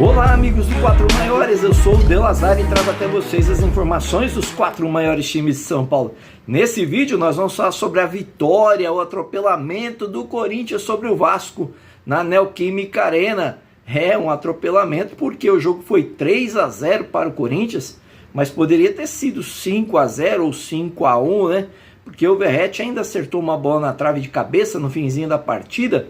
Olá amigos do 4 Maiores, eu sou o De Lazari e trago até vocês as informações dos 4 maiores times de São Paulo. Nesse vídeo nós vamos falar sobre a vitória, o atropelamento do Corinthians sobre o Vasco na Neoquímica Arena. É um atropelamento porque o jogo foi 3-0 para o Corinthians, mas poderia ter sido 5-0 ou 5-1, né? Porque o Verratti ainda acertou uma bola na trave de cabeça no finzinho da partida,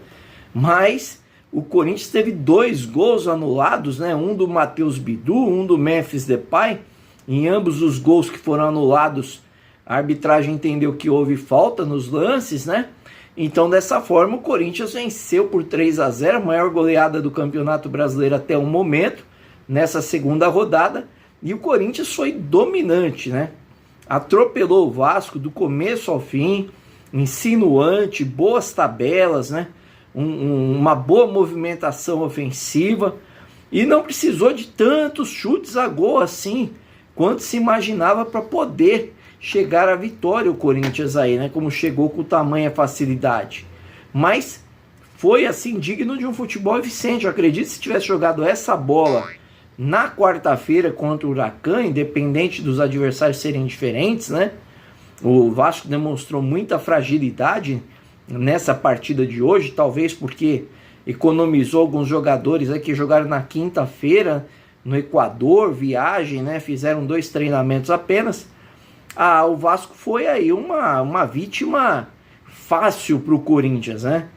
mas o Corinthians teve 2 gols anulados, né? Um do Matheus Bidu, um do Memphis Depay. Em ambos os gols que foram anulados, a arbitragem entendeu que houve falta nos lances, né? Então, dessa forma, o Corinthians venceu por 3-0, a maior goleada do Campeonato Brasileiro até o momento, nessa segunda rodada. E o Corinthians foi dominante, né? Atropelou o Vasco do começo ao fim, insinuante, boas tabelas, né? Uma boa movimentação ofensiva e não precisou de tantos chutes a gol assim quanto se imaginava para poder chegar à vitória o Corinthians aí, né? Como chegou com tamanha facilidade. Mas foi assim digno de um futebol eficiente. Eu acredito que se tivesse jogado essa bola na quarta-feira contra o Huracan, independente dos adversários serem diferentes, né? O Vasco demonstrou muita fragilidade nessa partida de hoje, talvez porque economizou alguns jogadores aí que jogaram na quinta-feira no Equador, viagem, né? Fizeram 2 treinamentos apenas. O Vasco foi aí uma vítima fácil para o Corinthians, né?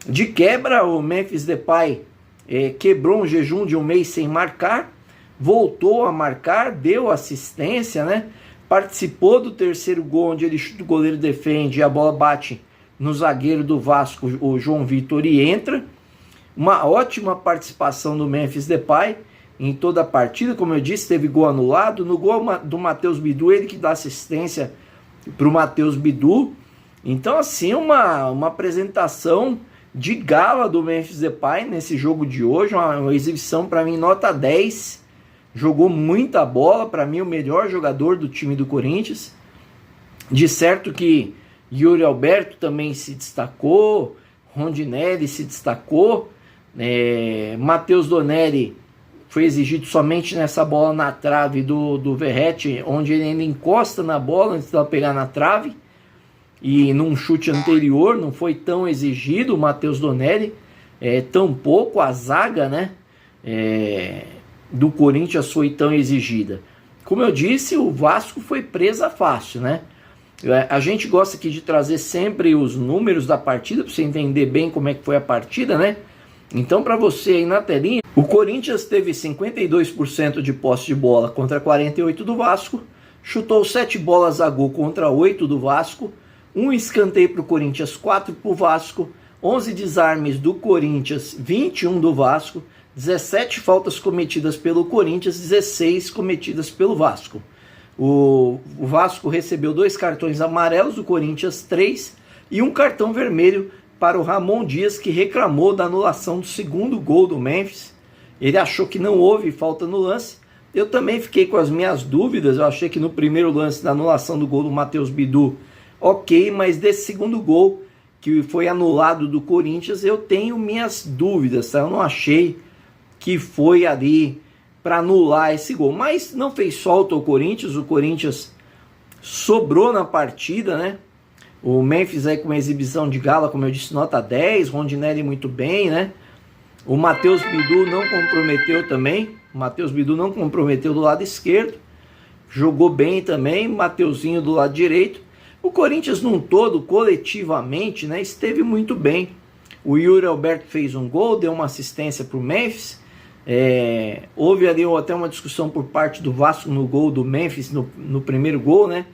De quebra, o Memphis Depay quebrou um jejum de um mês sem marcar, voltou a marcar, deu assistência, né? Participou do terceiro gol, onde ele chuta, o goleiro defende e a bola bate no zagueiro do Vasco, o João Vitor, e entra. Uma ótima participação do Memphis Depay em toda a partida, como eu disse, teve gol anulado. No gol do Matheus Bidu, ele que dá assistência para o Matheus Bidu. Então, assim, uma apresentação de gala do Memphis Depay nesse jogo de hoje, uma exibição para mim nota 10, jogou muita bola, para mim o melhor jogador do time do Corinthians. De certo que Yuri Alberto também se destacou, Rondinelli se destacou, Matheus Donelli foi exigido somente nessa bola na trave do Verratti, onde ele ainda encosta na bola antes de ela pegar na trave, e num chute anterior não foi tão exigido o Matheus Donelli, tampouco a zaga, né, do Corinthians foi tão exigida. Como eu disse, o Vasco foi presa fácil, né? A gente gosta aqui de trazer sempre os números da partida para você entender bem como é que foi a partida, né? Então, para você aí na telinha, o Corinthians teve 52% de posse de bola contra 48% do Vasco, chutou 7 bolas a gol contra 8 do Vasco, 1 escanteio para o Corinthians, 4 para o Vasco, 11 desarmes do Corinthians, 21 do Vasco, 17 faltas cometidas pelo Corinthians, 16 cometidas pelo Vasco. O Vasco recebeu 2 cartões amarelos, o Corinthians 3, e 1 cartão vermelho para o Ramon Dias, que reclamou da anulação do segundo gol do Memphis. Ele achou que não houve falta no lance. Eu também fiquei com as minhas dúvidas. Eu achei que no primeiro lance da anulação do gol do Matheus Bidu, ok, mas desse segundo gol que foi anulado do Corinthians, eu tenho minhas dúvidas, tá? Eu não achei que foi ali para anular esse gol, mas não fez falta o Corinthians sobrou na partida, né? O Memphis aí com uma exibição de gala, como eu disse, nota 10, Rondinelli muito bem, né? O Matheus Bidu não comprometeu também, o Matheus Bidu não comprometeu do lado esquerdo, jogou bem também, Mateuzinho do lado direito. O Corinthians num todo, coletivamente, né, esteve muito bem. O Yuri Alberto fez um gol, deu uma assistência para o Memphis. Houve ali até uma discussão por parte do Vasco no gol do Memphis, no primeiro gol, né?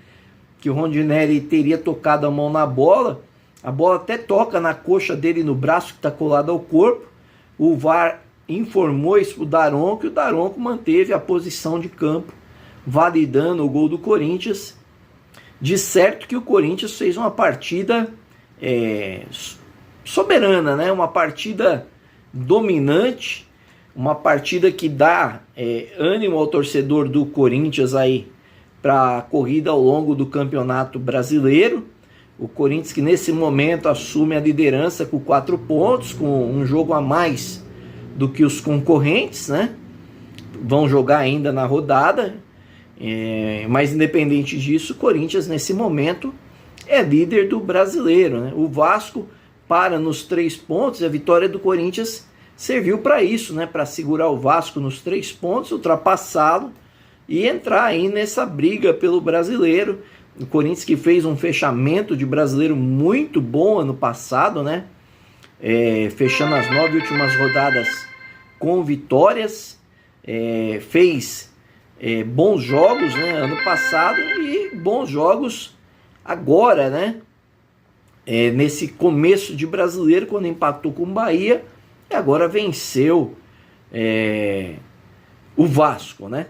Que o Rondinelli teria tocado a mão na bola. A bola até toca na coxa dele, no braço que está colado ao corpo. O VAR informou isso para o Daronco, e o Daronco manteve a posição de campo, validando o gol do Corinthians. De certo que o Corinthians fez uma partida soberana, né? Uma partida dominante, uma partida que dá ânimo ao torcedor do Corinthians aí para a corrida ao longo do Campeonato Brasileiro. O Corinthians que nesse momento assume a liderança com 4 pontos, com um jogo a mais do que os concorrentes, né? Vão jogar ainda na rodada, mas independente disso, o Corinthians nesse momento é líder do brasileiro, né? O Vasco para nos 3 pontos, a vitória do Corinthians serviu para isso, né? Para segurar o Vasco nos 3 pontos, ultrapassá-lo e entrar aí nessa briga pelo brasileiro. O Corinthians que fez um fechamento de brasileiro muito bom ano passado, né? Fechando as 9 últimas rodadas com vitórias, fez bons jogos, né, ano passado, e bons jogos agora, né, nesse começo de brasileiro, quando empatou com o Bahia, e agora venceu o Vasco, né.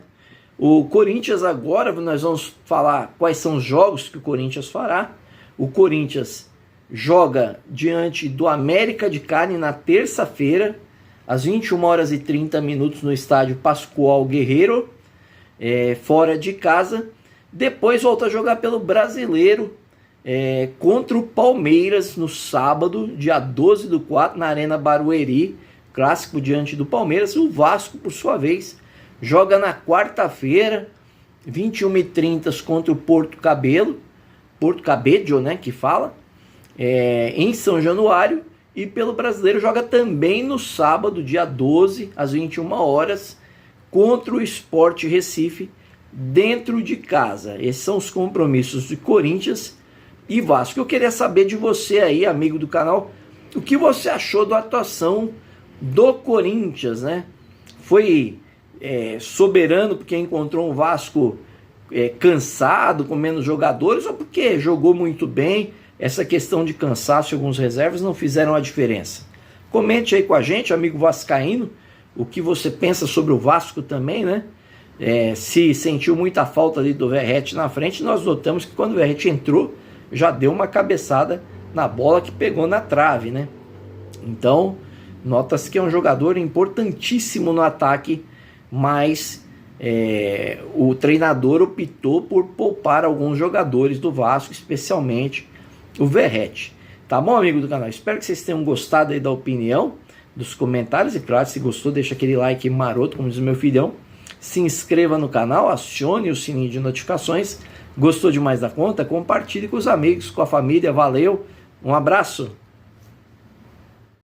O Corinthians agora, nós vamos falar quais são os jogos que o Corinthians fará. O Corinthians joga diante do América de Cali na terça-feira, às 21h30 no estádio Pascoal Guerreiro, fora de casa. Depois volta a jogar pelo Brasileiro contra o Palmeiras no sábado, dia 12/4, na Arena Barueri, clássico diante do Palmeiras. O Vasco, por sua vez, joga na quarta-feira, 21h30 contra o Porto Cabedelo, né, que fala, em São Januário. E pelo Brasileiro joga também no sábado, dia 12, às 21h, contra o Sport Recife, dentro de casa. Esses são os compromissos de Corinthians e Vasco. Eu queria saber de você aí, amigo do canal, o que você achou da atuação do Corinthians, né? Foi soberano porque encontrou um Vasco cansado, com menos jogadores, ou porque jogou muito bem? Essa questão de cansaço e alguns reservas não fizeram a diferença. Comente aí com a gente, amigo vascaíno, o que você pensa sobre o Vasco também, né? Se sentiu muita falta ali do Verratti na frente. Nós notamos que quando o Verratti entrou, já deu uma cabeçada na bola que pegou na trave, né? Então, nota-se que é um jogador importantíssimo no ataque, mas o treinador optou por poupar alguns jogadores do Vasco, especialmente o Verratti. Tá bom, amigo do canal? Espero que vocês tenham gostado aí da opinião, dos comentários. E claro, se gostou, deixa aquele like maroto, como diz o meu filhão. Se inscreva no canal, acione o sininho de notificações. Gostou demais da conta? Compartilhe com os amigos, com a família. Valeu, um abraço!